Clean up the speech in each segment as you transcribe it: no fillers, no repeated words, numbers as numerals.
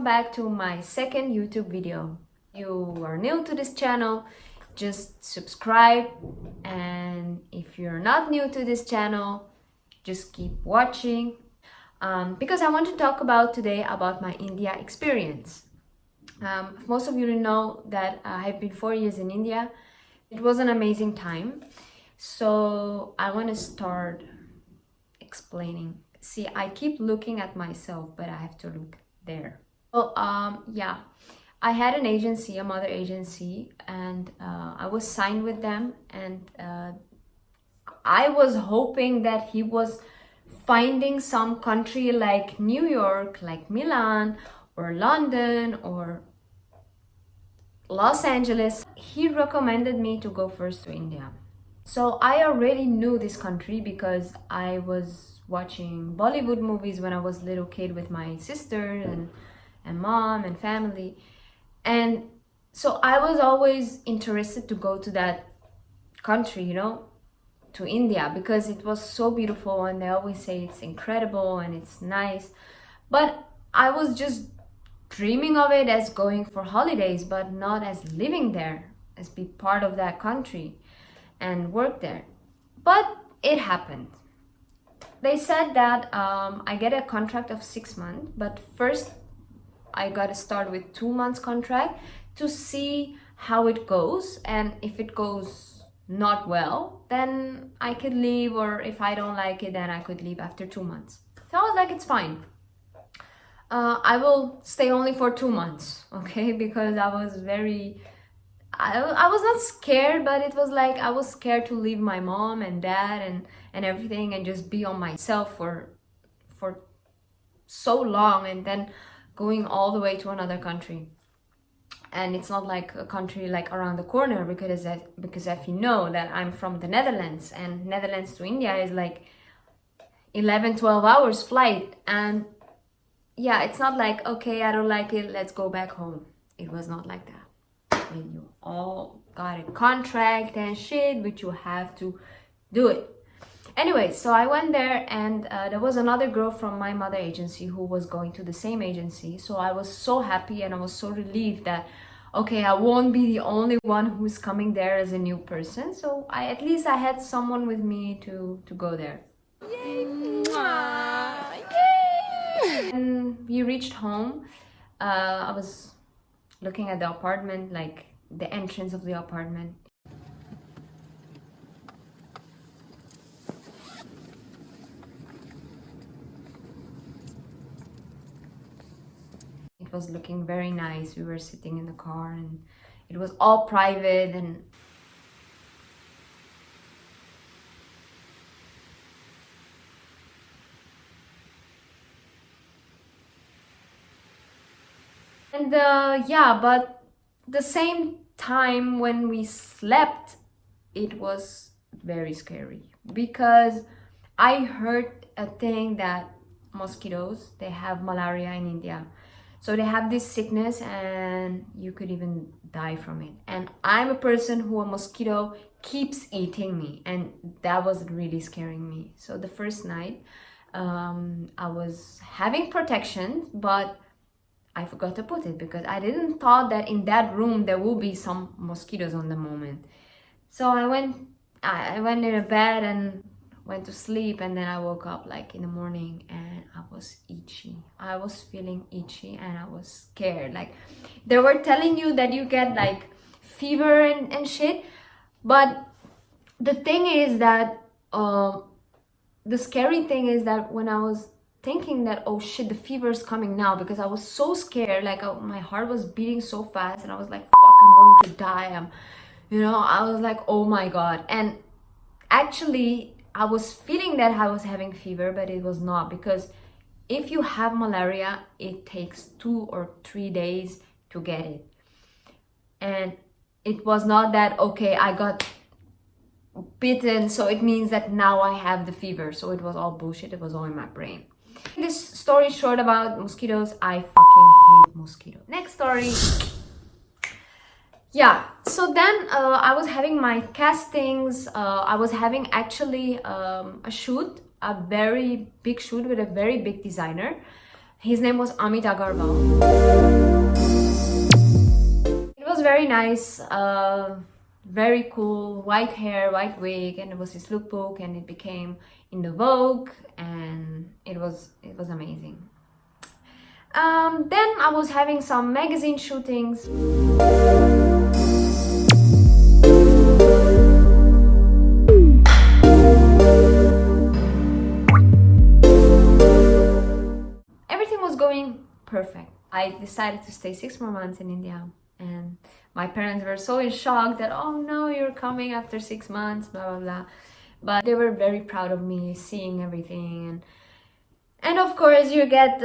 back to my second YouTube video. You are new to this channel, just subscribe, and if you're not new to this channel, just keep watching because I want to talk today about my India experience. Most of you know that I've been 4 years in India. It was an amazing time, so I want to start explaining. See, I keep looking at myself, but I have to look there. So yeah, I had an agency, a mother agency, and I was signed with them, and I was hoping that he was finding some country like New York, like Milan or London or Los Angeles. He recommended me to go first to India. So I already knew this country because I was watching Bollywood movies when I was a little kid with my sister and mom and family. And so I was always interested to go to that country, you know, to India, because it was so beautiful and they always say it's incredible and it's nice. But I was just dreaming of it as going for holidays, but not as living there, as be part of that country and work there. But it happened. They said that I get a contract of 6 months, but first I got to start with 2 months contract to see how it goes, and if it goes not well, then I could leave, or if I don't like it, then I could leave after 2 months. So I was like, it's fine. I will stay only for 2 months, okay? Because I was I was not scared, but it was like I was scared to leave my mom and dad and everything and just be on myself for so long, and then going all the way to another country. And it's not like a country like around the corner, because if you know that I'm from the Netherlands, and Netherlands to India is like 11-12 hours flight. And yeah, it's not like, okay, I don't like it, let's go back home. It was not like that. And you all got a contract and shit, but you have to do it. Anyway, so I went there, and there was another girl from my mother agency who was going to the same agency. So I was so happy and I was so relieved that, okay, I won't be the only one who's coming there as a new person. So at least I had someone with me to go there. Yay! Yay! And we reached home. I was looking at the apartment, like the entrance of the apartment. It was looking very nice. We were sitting in the car and it was all private, and yeah, but the same time when we slept, it was very scary, because I heard a thing that mosquitoes, they have malaria in India. So they have this sickness and you could even die from it. And I'm a person who a mosquito keeps eating me, and that was really scaring me. So the first night I was having protection, but I forgot to put it because I didn't thought that in that room there will be some mosquitoes on the moment. So I went in a bed and went to sleep, and then I woke up like in the morning and I was itchy. I was feeling itchy and I was scared. Like they were telling you that you get like fever and shit, but the thing is that the scary thing is that when I was thinking that, oh shit, the fever is coming now, because I was so scared, like my heart was beating so fast and I was like, fuck, I'm going to die. I was like, oh my god. And actually I was feeling that I was having fever, but it was not, because if you have malaria, it takes 2 or 3 days to get it. And it was not that, okay, I got bitten, so it means that now I have the fever. So it was all bullshit. It was all in my brain. This story short about mosquitoes, I fucking hate mosquitoes. Next story. Yeah, so then I was having my castings. I was having actually a shoot, a very big shoot with a very big designer. His name was Amit Agarwal. It was very nice, very cool, white hair, white wig, and it was his lookbook, and it became in the Vogue, and it was amazing. Then I was having some magazine shootings. Everything was going perfect. I decided to stay 6 more months in India, and my parents were so in shock that, oh no, you're coming after 6 months, blah blah blah. But they were very proud of me, seeing everything, and of course you get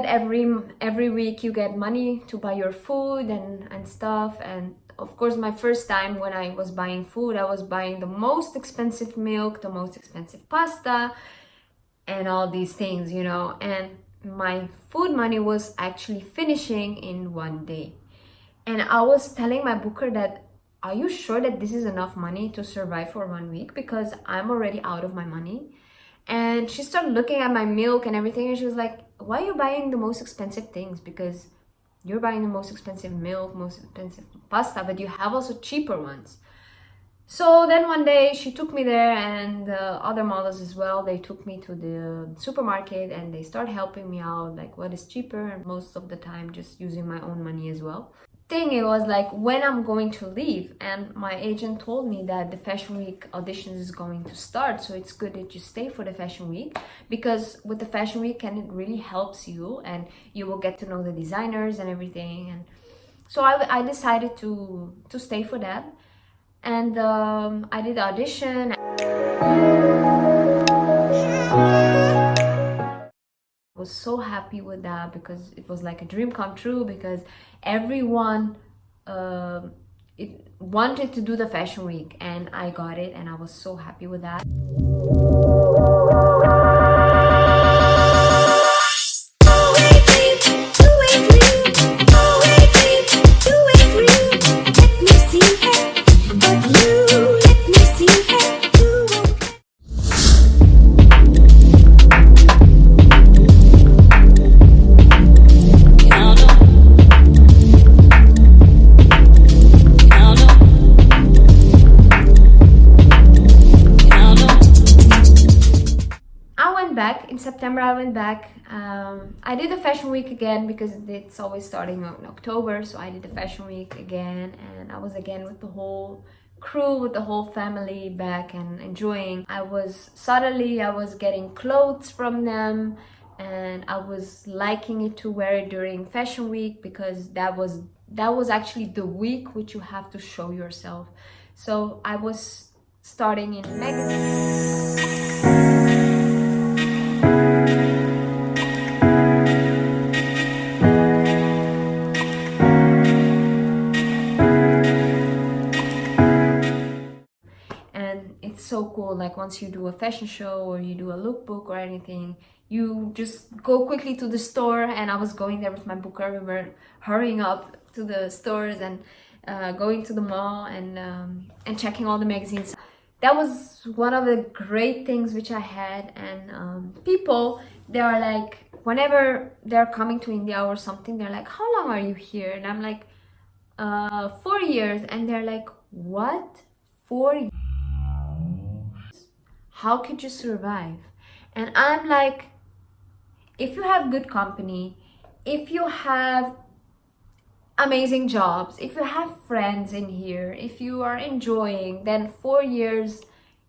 every week you get money to buy your food and stuff. And of course, my first time when I was buying food, I was buying the most expensive milk, the most expensive pasta, and all these things, you know. And my food money was actually finishing in 1 day. And I was telling my booker that, are you sure that this is enough money to survive for 1 week? Because I'm already out of my money. And she started looking at my milk and everything, and she was like, why are you buying the most expensive things? Because you're buying the most expensive milk, most expensive pasta, but you have also cheaper ones. So then one day she took me there, and the other models as well, they took me to the supermarket and they started helping me out, like what is cheaper, and most of the time just using my own money as well. Thing, it was like when I'm going to leave, and my agent told me that the fashion week auditions is going to start, so it's good that you stay for the fashion week, because with the fashion week, and it really helps you, and you will get to know the designers and everything. And so I decided to stay for that, and I did the audition. Was so happy with that, because it was like a dream come true, because everyone it wanted to do the fashion week, and I got it, and I was so happy with that. In September I went back. I did the fashion week again, because it's always starting in October, so I did the fashion week again, and I was again with the whole crew, with the whole family back and enjoying. I was getting clothes from them, and I was liking it to wear it during fashion week, because that was actually the week which you have to show yourself. So I was starting in magazines. So cool, like once you do a fashion show or you do a lookbook or anything, you just go quickly to the store. And I was going there with my booker. We were hurrying up to the stores and going to the mall and checking all the magazines. That was one of the great things which I had. And people, they are like, whenever they're coming to India or something, they're like, how long are you here? And I'm like, 4 years. And they're like, what? 4 years? How could you survive? And I'm like, if you have good company, if you have amazing jobs, if you have friends in here, if you are enjoying, then 4 years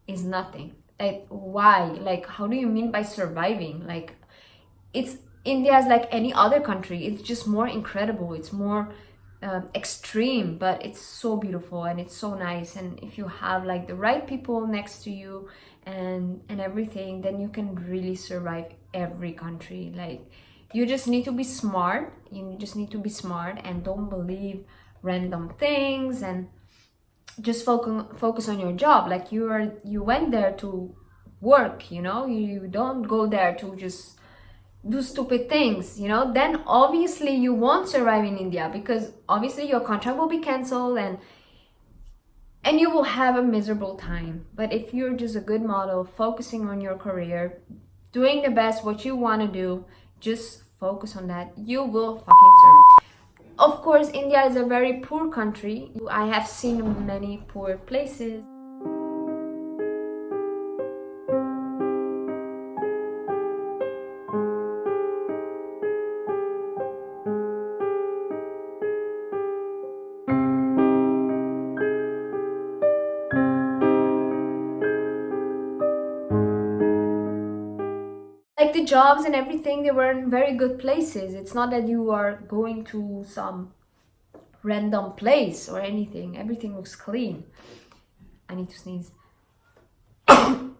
is nothing. Like, why? Like, how do you mean by surviving? Like, India is like any other country. It's just more incredible. It's more extreme, but it's so beautiful and it's so nice. And if you have like the right people next to you and everything, then you can really survive every country. Like, you just need to be smart. You just need to be smart and don't believe random things, and just focus on your job. Like, you went there to work, you know. You don't go there to just do stupid things, you know. Then obviously you won't survive in India, because obviously your contract will be cancelled and you will have a miserable time. But if you're just a good model, focusing on your career, doing the best what you want to do, Just focus on that. You will fucking survive. Of course, India is a very poor country. I have seen many poor places. Like the jobs and everything, they were in very good places. It's not that you are going to some random place or anything. Everything looks clean. I need to sneeze. One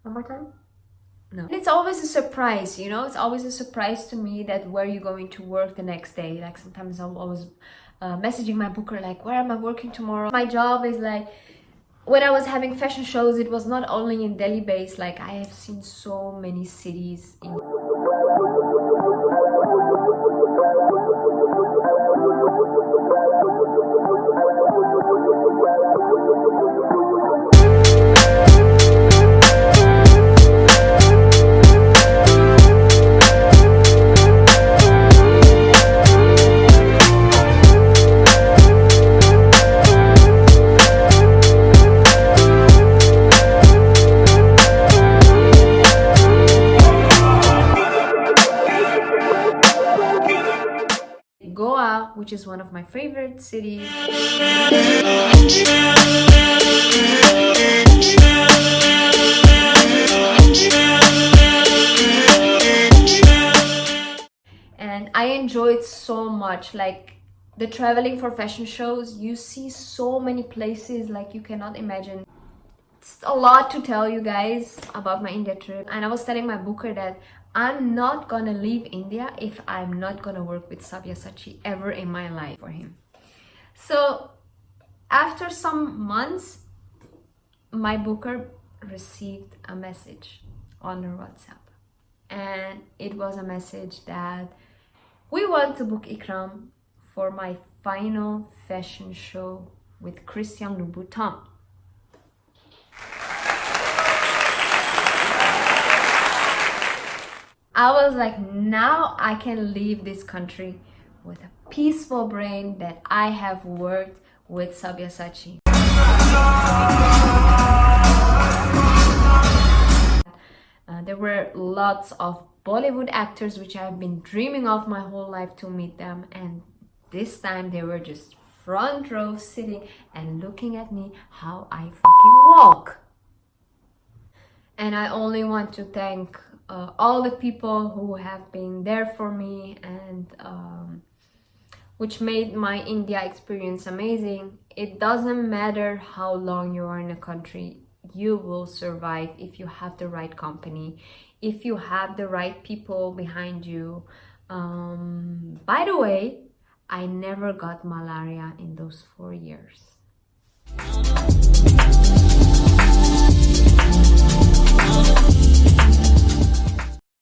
more time? No. And it's always a surprise, you know? It's always a surprise to me that where you're going to work the next day. Like sometimes I'm always messaging my booker like, where am I working tomorrow? My job is like, when I was having fashion shows, it was not only in Delhi based. Like I have seen so many cities in Goa, which is one of my favorite cities. And I enjoyed so much, like the traveling for fashion shows. You see so many places like you cannot imagine. It's a lot to tell you guys about my India trip, and I was telling my booker that I'm not gonna leave India if I'm not gonna work with Sabyasachi ever in my life for him. So after some months, my booker received a message on her WhatsApp, and it was a message that we want to book IKRAM for my final fashion show with Christian Louboutin. I was like, now I can leave this country with a peaceful brain that I have worked with Sabyasachi. There were lots of Bollywood actors which I've been dreaming of my whole life to meet them, and this time they were just front row sitting and looking at me how I fucking walk. And I only want to thank all the people who have been there for me and which made my India experience amazing. It doesn't matter how long you are in a country, you will survive if you have the right company, if you have the right people behind you. By the way, I never got malaria in those 4 years.